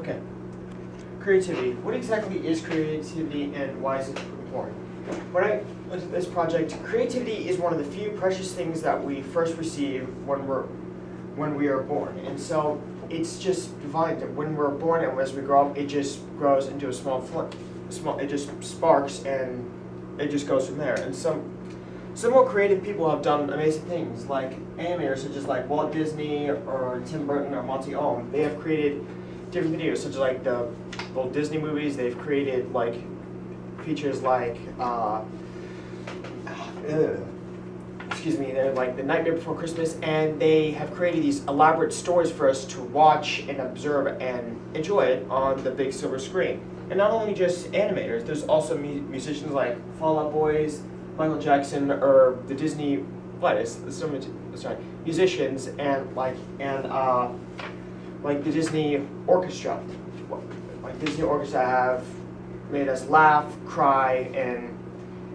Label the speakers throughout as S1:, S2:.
S1: Okay. Creativity. What exactly is creativity and why is it important? When I looked at this project, creativity is one of the few precious things that we first receive when we are born. And so it's just divine. When we're born and as we grow up, it just grows into a it just sparks and it just goes from there. And some more creative people have done amazing things, like animators such as like Walt Disney or Tim Burton or Monty Oum. They have created different videos, such as like the Walt Disney movies. They've created like features like they're like The Nightmare Before Christmas, and they have created these elaborate stories for us to watch and observe and enjoy it on the big silver screen. And not only just animators, there's also musicians like Fall Out Boys, Michael Jackson, or the Disney musicians, and like the Disney Orchestra. Like Disney Orchestra have made us laugh, cry, and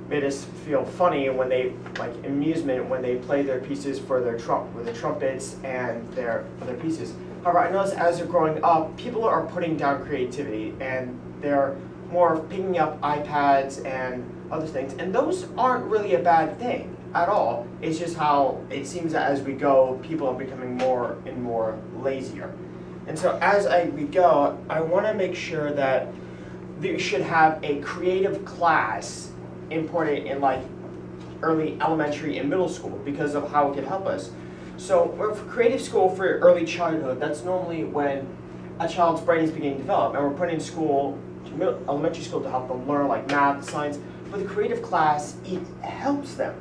S1: made us feel funny when they, like amusement, when they play their pieces for their with the trumpets and their other pieces. However, I noticed as they're growing up, people are putting down creativity and they're more picking up iPads and other things, and those aren't really a bad thing at all. It's just how it seems that as we go, people are becoming more and more lazier. And so as we go, I want to make sure that we should have a creative class imported in like early elementary and middle school because of how it can help us. So for creative school for early childhood, that's normally when a child's brain is beginning to develop, and we're putting in school, elementary school, to help them learn like math, science. But the creative class, it helps them.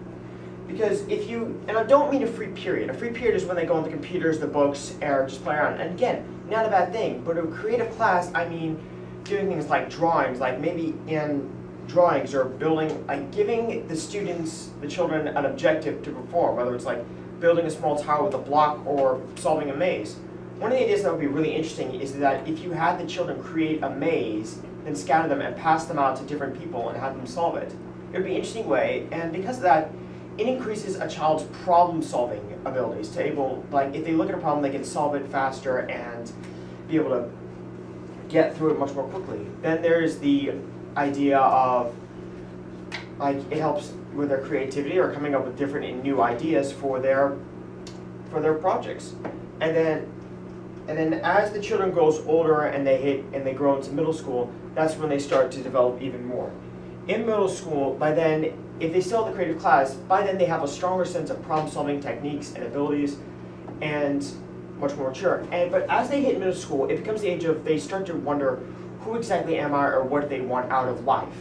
S1: Because if you, and I don't mean a free period. A free period is when they go on the computers, the books, or just play around. And again, not a bad thing. But a creative class, I mean doing things like drawings, like maybe in drawings or building, like giving the students, the children, an objective to perform, whether it's like building a small tower with a block or solving a maze. One of the ideas that would be really interesting is that if you had the children create a maze and scatter them and pass them out to different people and have them solve it, it would be an interesting way. And because of that, it increases a child's problem-solving abilities to able, like if they look at a problem, they can solve it faster and be able to get through it much more quickly. Then there's the idea of, like, it helps with their creativity or coming up with different and new ideas for their projects. And then as the children grows older and they grow into middle school, that's when they start to develop even more. In middle school, by then, if they still have the creative class, by then they have a stronger sense of problem-solving techniques and abilities, and much more mature. But as they hit middle school, it becomes the age of they start to wonder, who exactly am I, or what do they want out of life?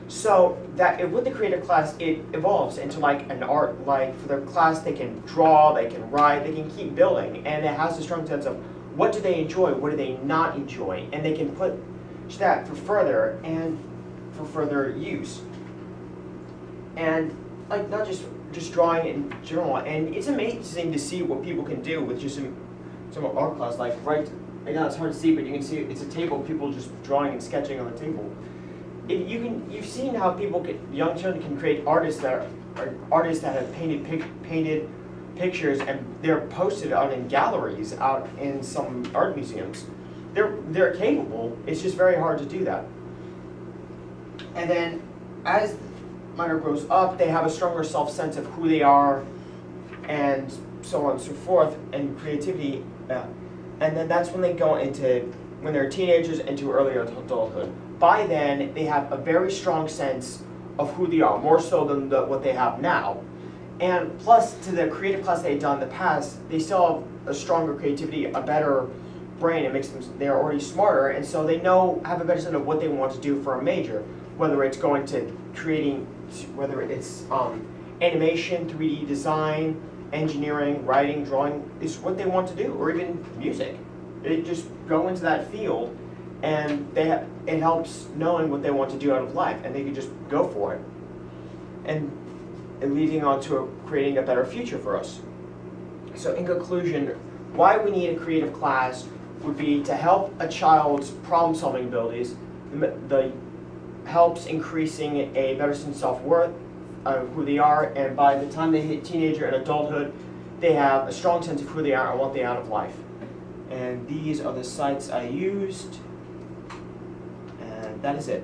S1: So that with the creative class, it evolves into like an art. Like for their class, they can draw, they can write, they can keep building, and it has a strong sense of what do they enjoy, what do they not enjoy, and they can put that for further use. And like not just drawing in general, and it's amazing to see what people can do with just some art class. Like I know it's hard to see, but you can see it's a table, people just drawing and sketching on the table. You've seen how young children can create artists that have painted pictures, and they're posted out in galleries, out in some art museums. They're capable. It's just very hard to do that. And then as minor grows up, they have a stronger self-sense of who they are, and so on and so forth, and creativity. And then that's when they go into, when they're teenagers, into earlier adulthood. By then, they have a very strong sense of who they are, more so than what they have now. And plus, to the creative class they had done in the past, they still have a stronger creativity, a better brain. It makes them, they're already smarter, and so they have a better sense of what they want to do for a major, whether it's going to whether it's animation, 3D design, engineering, writing, drawing, is what they want to do, or even music. They just go into that field, and it helps knowing what they want to do out of life, and they can just go for it, and leading on to creating a better future for us. So in conclusion, why we need a creative class would be to help a child's problem-solving abilities, helps increasing a better sense of self-worth, of who they are, and by the time they hit teenager and adulthood, they have a strong sense of who they are and what they are out of life. And these are the sites I used. that is it.